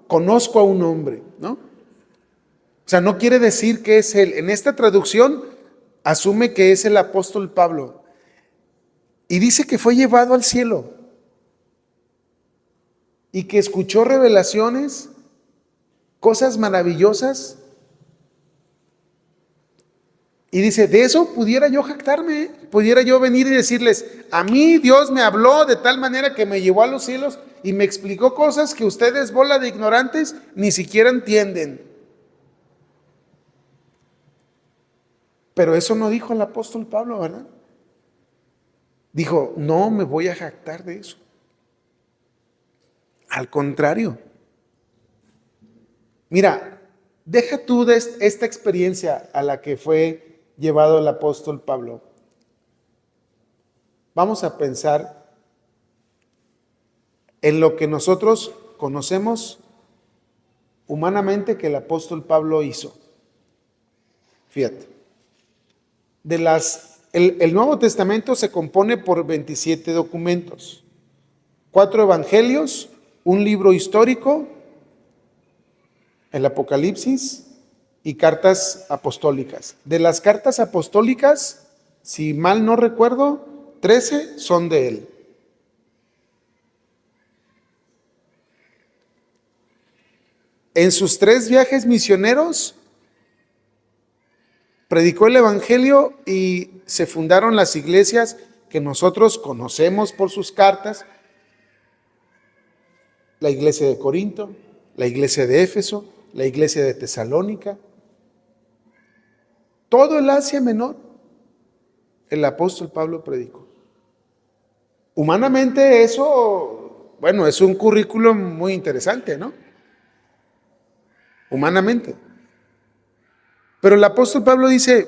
Conozco a un hombre, ¿no? O sea, no quiere decir que es él. En esta traducción asume que es el apóstol Pablo. Y dice que fue llevado al cielo y que escuchó revelaciones, cosas maravillosas. Y dice, de eso pudiera yo jactarme, pudiera yo venir y decirles, a mí Dios me habló de tal manera que me llevó a los cielos y me explicó cosas que ustedes, bola de ignorantes, ni siquiera entienden. Pero eso no dijo el apóstol Pablo, ¿verdad? Dijo, no me voy a jactar de eso. Al contrario. Mira, deja tú de esta experiencia a la que fue llevado el apóstol Pablo. Vamos a pensar en lo que nosotros conocemos humanamente que el apóstol Pablo hizo. Fíjate, el Nuevo Testamento se compone por 27 documentos, 4 evangelios, un libro histórico, el Apocalipsis y cartas apostólicas. De las cartas apostólicas, si mal no recuerdo, 13 son de él. En sus 3 viajes misioneros, predicó el evangelio y se fundaron las iglesias que nosotros conocemos por sus cartas. La iglesia de Corinto, la iglesia de Éfeso, la iglesia de Tesalónica. Todo el Asia Menor, el apóstol Pablo predicó. Humanamente eso, bueno, es un currículum muy interesante, ¿no? Humanamente. Pero el apóstol Pablo dice,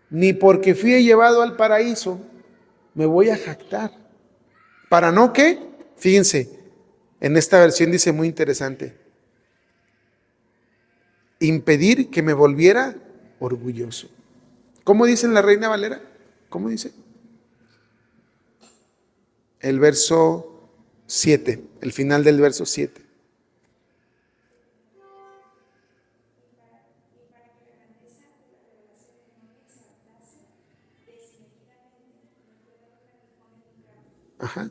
ni porque fui llevado al paraíso me voy a jactar. ¿Para no qué? Fíjense, en esta versión dice muy interesante, impedir que me volviera orgulloso. ¿Cómo dice en la Reina Valera? ¿Cómo dice? El verso 7, el final del verso 7. Ajá.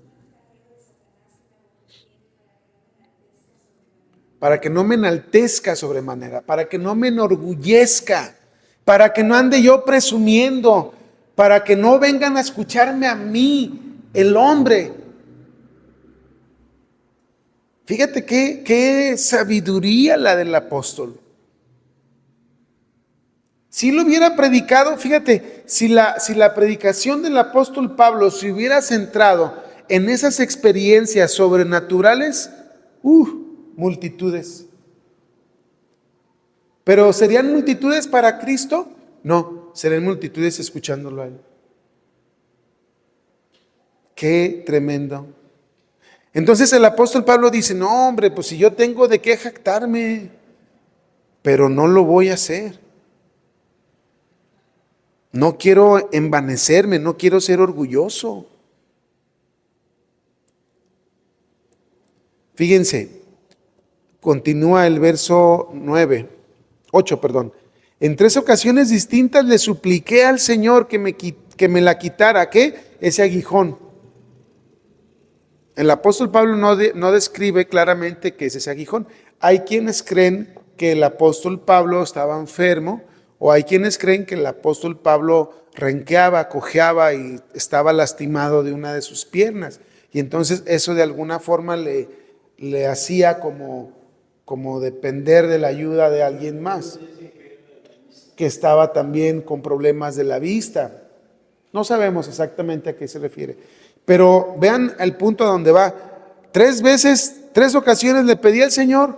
Para que no me enaltezca sobremanera, para que no me enorgullezca, para que no ande yo presumiendo, para que no vengan a escucharme a mí, el hombre. Fíjate qué sabiduría la del apóstol. Si lo hubiera predicado, fíjate, si la predicación del apóstol Pablo se hubiera centrado en esas experiencias sobrenaturales, multitudes. Pero ¿serían multitudes para Cristo? No, serían multitudes escuchándolo a Él. Qué tremendo. Entonces el apóstol Pablo dice, no hombre, pues si yo tengo de qué jactarme, pero no lo voy a hacer. No quiero envanecerme, no quiero ser orgulloso. Fíjense, continúa el verso 8, perdón. En 3 ocasiones distintas le supliqué al Señor que me la quitara. ¿Qué? Ese aguijón. El apóstol Pablo no describe claramente qué es ese aguijón. Hay quienes creen que el apóstol Pablo estaba enfermo, o hay quienes creen que el apóstol Pablo renqueaba, cojeaba y estaba lastimado de una de sus piernas. Y entonces eso de alguna forma le hacía como depender de la ayuda de alguien más, que estaba también con problemas de la vista. No sabemos exactamente a qué se refiere, pero vean el punto a donde va. 3 ocasiones le pedí al Señor.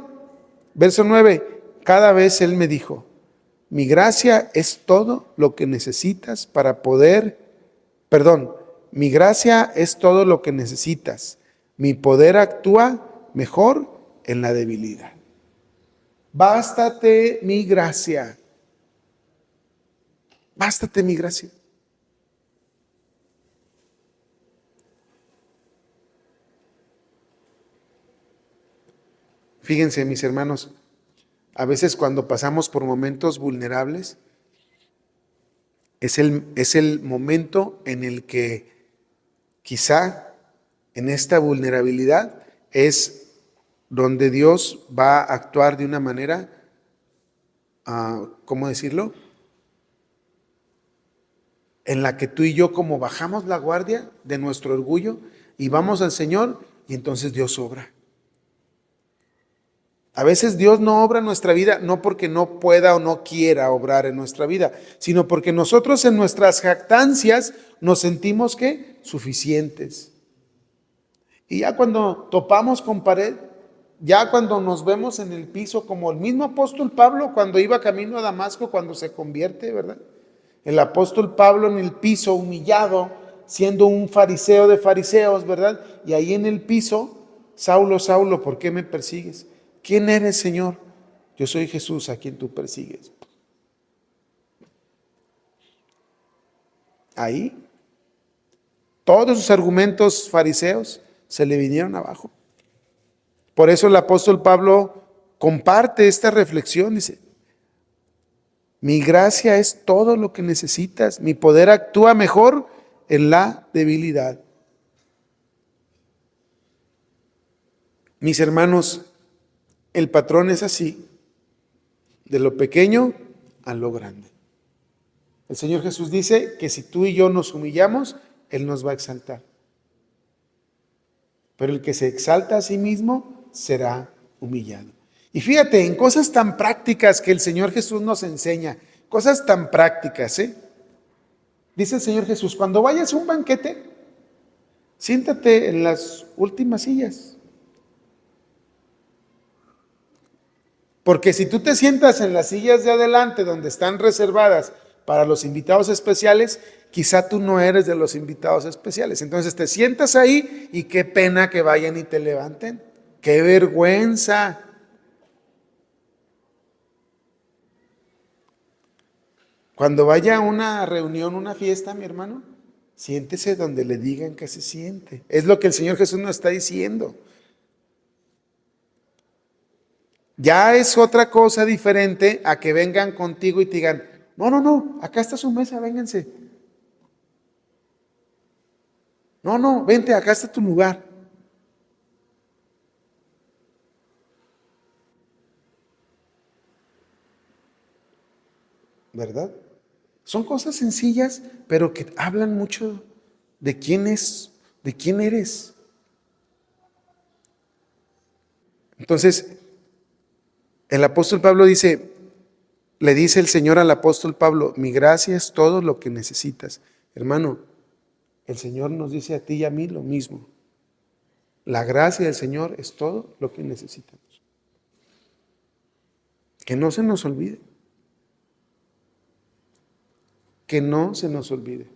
Verso 9, cada vez Él me dijo, mi gracia es todo lo que necesitas para poder, mi gracia es todo lo que necesitas. Mi poder actúa mejor en la debilidad. Bástate mi gracia. Bástate mi gracia. Fíjense, mis hermanos, a veces cuando pasamos por momentos vulnerables, es el momento en el que quizá en esta vulnerabilidad es donde Dios va a actuar de una manera, ¿cómo decirlo? En la que tú y yo como bajamos la guardia de nuestro orgullo y vamos al Señor y entonces Dios obra. A veces Dios no obra en nuestra vida, no porque no pueda o no quiera obrar en nuestra vida, sino porque nosotros en nuestras jactancias nos sentimos ¿qué? Suficientes. Y ya cuando topamos con pared, ya cuando nos vemos en el piso, como el mismo apóstol Pablo cuando iba camino a Damasco, cuando se convierte, ¿verdad? El apóstol Pablo en el piso, humillado, siendo un fariseo de fariseos, ¿verdad? Y ahí en el piso, Saulo, Saulo, ¿por qué me persigues? ¿Quién eres, Señor? Yo soy Jesús a quien tú persigues. Ahí, todos sus argumentos fariseos se le vinieron abajo. Por eso el apóstol Pablo comparte esta reflexión, dice, mi gracia es todo lo que necesitas, mi poder actúa mejor en la debilidad. Mis hermanos, El patrón es así, de lo pequeño a lo grande. El Señor Jesús dice que si tú y yo nos humillamos, Él nos va a exaltar. Pero el que se exalta a sí mismo será humillado. Y fíjate, en cosas tan prácticas que el Señor Jesús nos enseña, cosas tan prácticas, ¿eh? Dice el Señor Jesús, cuando vayas a un banquete, siéntate en las últimas sillas. Porque si tú te sientas en las sillas de adelante, donde están reservadas para los invitados especiales, quizá tú no eres de los invitados especiales. Entonces te sientas ahí y qué pena que vayan y te levanten. ¡Qué vergüenza! Cuando vaya a una reunión, una fiesta, mi hermano, siéntese donde le digan que se siente. Es lo que el Señor Jesús nos está diciendo. Ya es otra cosa diferente a que vengan contigo y te digan, no, acá está su mesa, vénganse. No, vente, acá está tu lugar. ¿Verdad? Son cosas sencillas, pero que hablan mucho de quién es, de quién eres. Entonces, el apóstol Pablo dice, le dice el Señor al apóstol Pablo, mi gracia es todo lo que necesitas. Hermano, el Señor nos dice a ti y a mí lo mismo. La gracia del Señor es todo lo que necesitamos. Que no se nos olvide. Que no se nos olvide.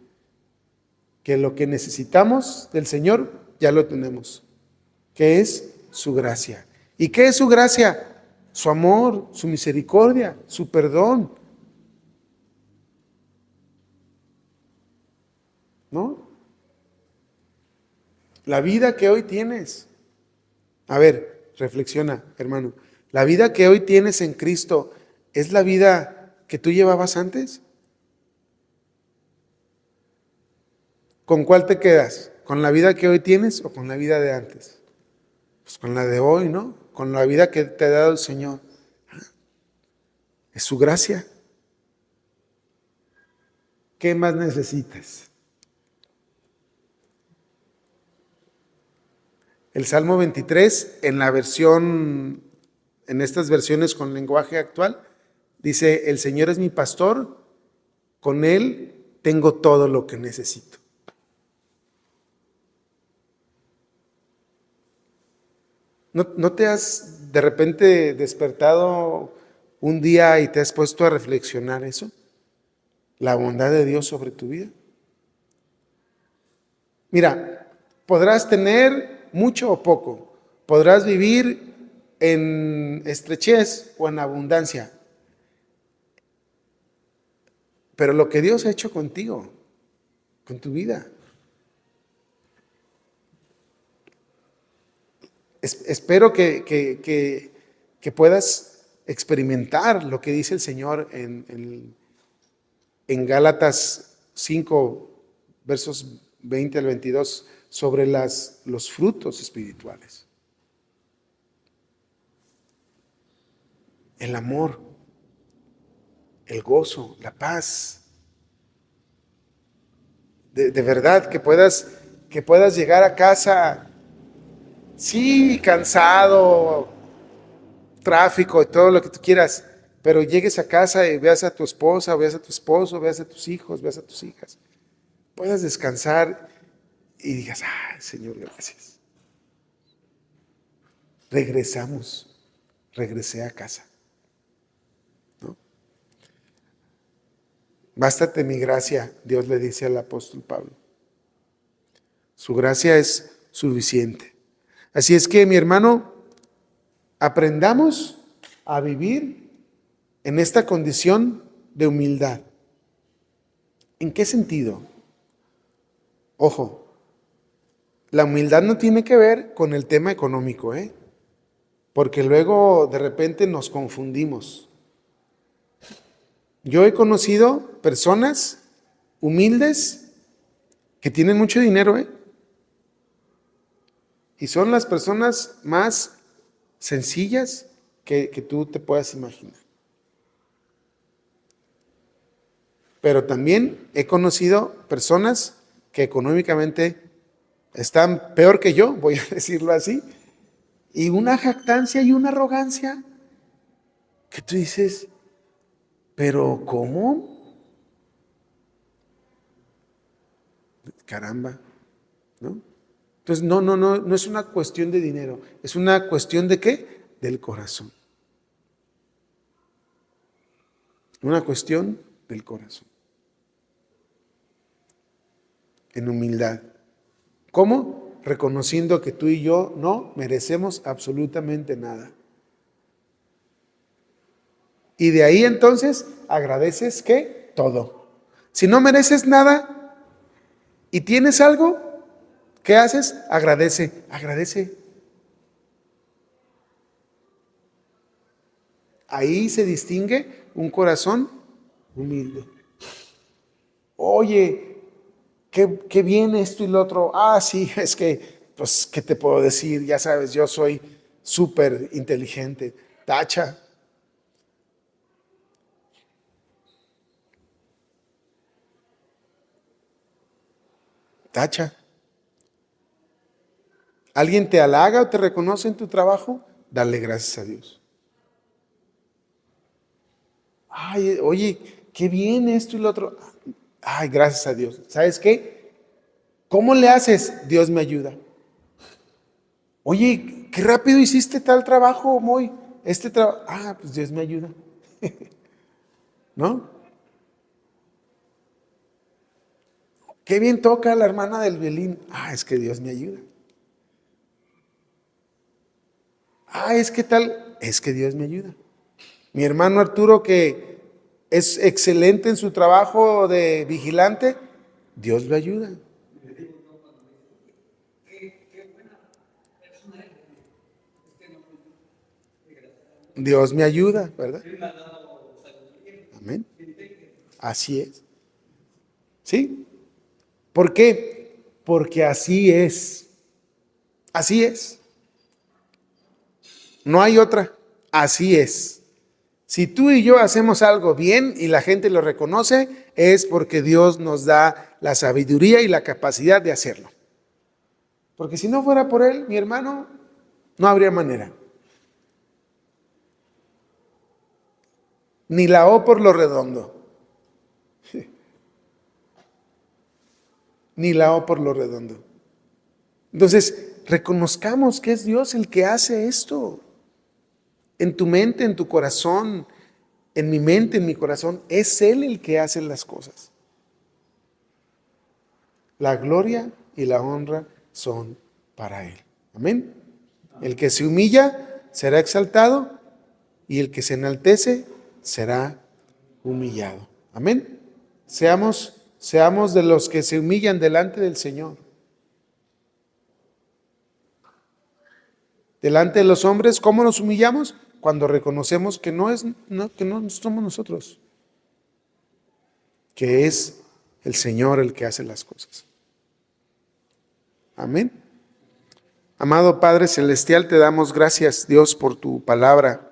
Que lo que necesitamos del Señor ya lo tenemos. Que es su gracia. ¿Y qué es su gracia? Su amor, su misericordia, su perdón. ¿No? La vida que hoy tienes. A ver, reflexiona, hermano. La vida que hoy tienes en Cristo, ¿es la vida que tú llevabas antes? ¿Con cuál te quedas? ¿Con la vida que hoy tienes o con la vida de antes? Pues con la de hoy, ¿no? Con la vida que te ha dado el Señor. Es su gracia. ¿Qué más necesitas? El Salmo 23, en estas versiones con lenguaje actual, dice, el Señor es mi pastor, con Él tengo todo lo que necesito. ¿No te has de repente despertado un día y te has puesto a reflexionar eso? La bondad de Dios sobre tu vida. Mira, podrás tener mucho o poco, podrás vivir en estrechez o en abundancia, pero lo que Dios ha hecho contigo, con tu vida, espero que puedas experimentar lo que dice el Señor en Gálatas 5, versos 20 al 22, sobre los frutos espirituales. El amor, el gozo, la paz. De verdad, que puedas llegar a casa, sí, cansado, tráfico y todo lo que tú quieras, pero llegues a casa y veas a tu esposa, veas a tu esposo, veas a tus hijos, veas a tus hijas. Puedas descansar y digas, ay, Señor, gracias. Regresé a casa. ¿No? Bástate mi gracia, Dios le dice al apóstol Pablo. Su gracia es suficiente. Así es que, mi hermano, aprendamos a vivir en esta condición de humildad. ¿En qué sentido? Ojo, la humildad no tiene que ver con el tema económico, porque luego de repente nos confundimos. Yo he conocido personas humildes que tienen mucho dinero, y son las personas más sencillas, que tú te puedas imaginar. Pero también he conocido personas que económicamente están peor que yo, voy a decirlo así, y una jactancia y una arrogancia que tú dices, pero ¿cómo? Caramba, ¿no? Entonces, no es una cuestión de dinero, es una cuestión de ¿qué? Del corazón. Una cuestión del corazón. En humildad. ¿Cómo? Reconociendo que tú y yo no merecemos absolutamente nada. Y de ahí entonces agradeces ¿qué? Todo. Si no mereces nada y tienes algo, ¿qué haces? Agradece. Ahí se distingue un corazón humilde. Oye, qué bien esto y lo otro. Ah, sí, es que, pues, ¿qué te puedo decir? Ya sabes, yo soy súper inteligente. Tacha. Tacha. ¿Alguien te halaga o te reconoce en tu trabajo? Dale gracias a Dios. Ay, oye, qué bien esto y lo otro. Ay, gracias a Dios. ¿Sabes qué? ¿Cómo le haces? Dios me ayuda. Oye, qué rápido hiciste tal trabajo, Moy. Este trabajo. Ah, pues Dios me ayuda. ¿No? Qué bien toca la hermana del violín. Ah, es que Dios me ayuda. Ah, es que tal. Es que Dios me ayuda. Mi hermano Arturo, que es excelente en su trabajo de vigilante, Dios lo ayuda. Dios me ayuda, ¿verdad? Amén. Así es. ¿Sí? ¿Por qué? Porque así es. Así es. No hay otra. Así es. Si tú y yo hacemos algo bien y la gente lo reconoce, es porque Dios nos da la sabiduría y la capacidad de hacerlo. Porque si no fuera por Él, mi hermano, no habría manera. Ni la O por lo redondo. Ni la O por lo redondo. Entonces, reconozcamos que es Dios el que hace esto. En tu mente, en tu corazón, en mi mente, en mi corazón, es Él el que hace las cosas. La gloria y la honra son para Él. Amén. El que se humilla será exaltado y el que se enaltece será humillado. Amén. Seamos de los que se humillan delante del Señor. Delante de los hombres, ¿cómo nos humillamos? Cuando reconocemos que no somos nosotros, que es el Señor el que hace las cosas. Amén. Amado Padre Celestial, te damos gracias, Dios, por tu palabra.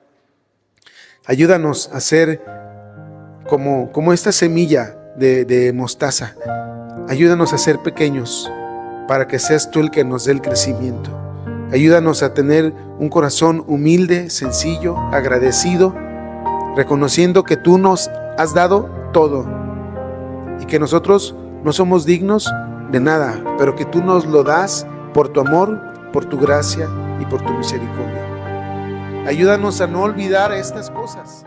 Ayúdanos a ser como esta semilla de mostaza. Ayúdanos a ser pequeños para que seas tú el que nos dé el crecimiento. Ayúdanos a tener un corazón humilde, sencillo, agradecido, reconociendo que tú nos has dado todo y que nosotros no somos dignos de nada, pero que tú nos lo das por tu amor, por tu gracia y por tu misericordia. Ayúdanos a no olvidar estas cosas.